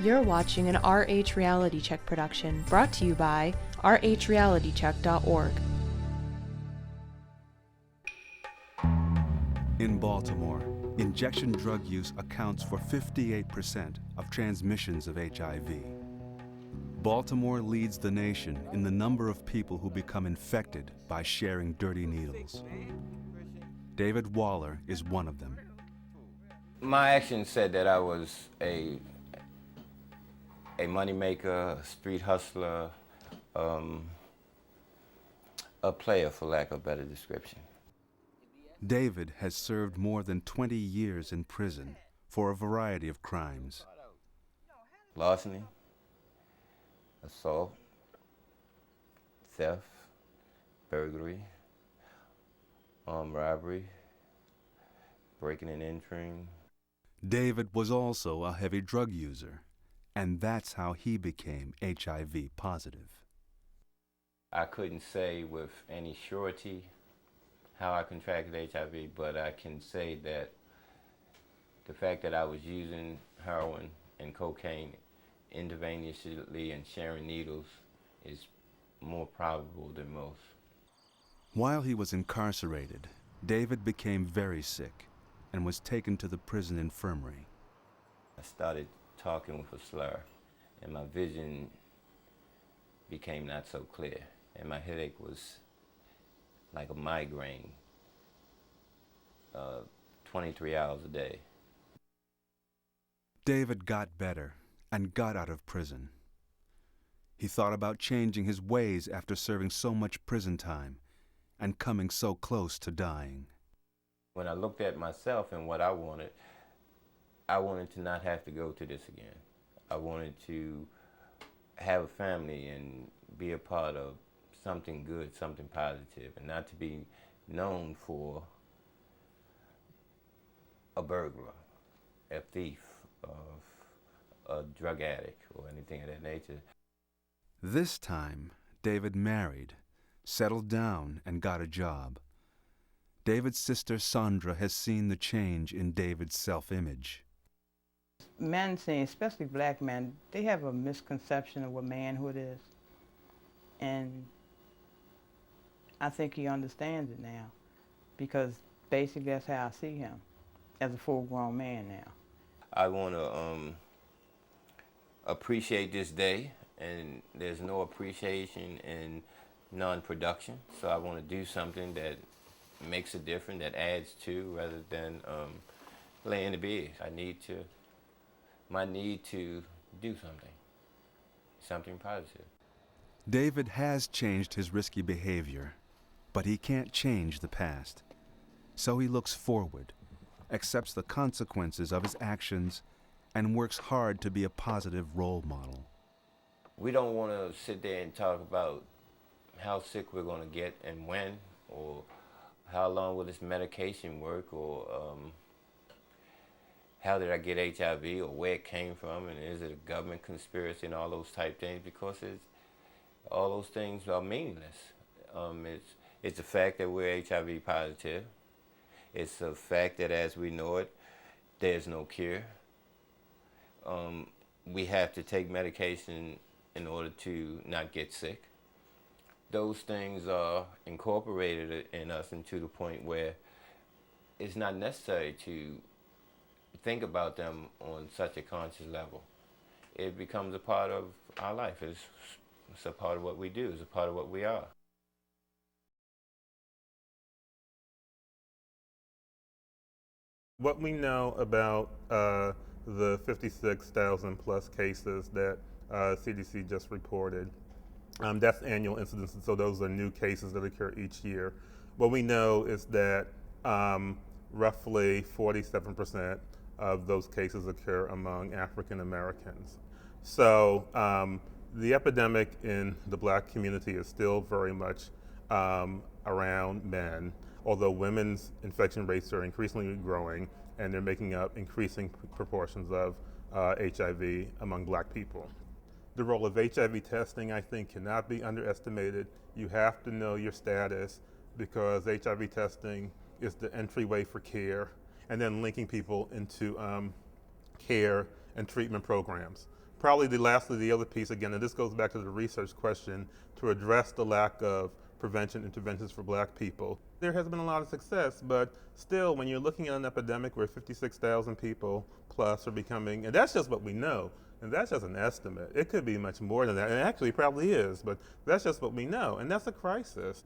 You're watching an RH Reality Check production brought to you by rhrealitycheck.org. In Baltimore, injection drug use accounts for 58% of transmissions of HIV. Baltimore leads the nation in the number of people who become infected by sharing dirty needles. David Waller is one of them. My actions said that I was a moneymaker, a street hustler, a player, for lack of a better description. David has served more than 20 years in prison for a variety of crimes. Larceny, assault, theft, burglary, armed robbery, breaking and entering. David was also a heavy drug user, and that's how he became HIV positive. I couldn't say with any surety how I contracted HIV, but I can say that the fact that I was using heroin and cocaine intravenously and sharing needles is more probable than most. While he was incarcerated, David became very sick and was taken to the prison infirmary. I started talking with a slur, and my vision became not so clear, and my headache was like a migraine, 23 hours a day. David got better and got out of prison. He thought about changing his ways after serving so much prison time and coming so close to dying. When I looked at myself and what I wanted to not have to go to this again. I wanted to have a family and be a part of something good, something positive, and not to be known for a burglar, a thief, a drug addict, or anything of that nature. This time, David married, settled down, and got a job. David's sister Sandra has seen the change in David's self-image. Men, especially black men, they have a misconception of what manhood is. And I think he understands it now, because basically that's how I see him, as a full-grown man now. I want to appreciate this day, and there's no appreciation in non-production, so I want to do something that makes a difference, that adds to, rather than laying the bed. My need to do something positive. David has changed his risky behavior, but he can't change the past. So he looks forward, accepts the consequences of his actions, and works hard to be a positive role model. We don't want to sit there and talk about how sick we're going to get and when, or how long will this medication work, or how did I get HIV, or where it came from, and is it a government conspiracy, and all those type things, because all those things are meaningless. It's a fact that we're HIV positive. It's a fact that as we know it, there's no cure. We have to take medication in order to not get sick. Those things are incorporated in us, and to the point where it's not necessary to think about them on such a conscious level. It becomes a part of our life. It's a part of what we do. It's a part of what we are. What we know about the 56,000 plus cases that CDC just reported, that's annual incidences, so those are new cases that occur each year. What we know is that roughly 47% of those cases occur among African Americans. So the epidemic in the black community is still very much around men, although women's infection rates are increasingly growing, and they're making up increasing proportions of HIV among black people. The role of HIV testing, I think, cannot be underestimated. You have to know your status, because HIV testing is the entryway for care, and then linking people into care and treatment programs. Probably the other piece, again, and this goes back to the research question, to address the lack of prevention interventions for black people. There has been a lot of success, but still, when you're looking at an epidemic where 56,000 people plus are becoming, and that's just what we know, and that's just an estimate. It could be much more than that, and it actually probably is, but that's just what we know, and that's a crisis.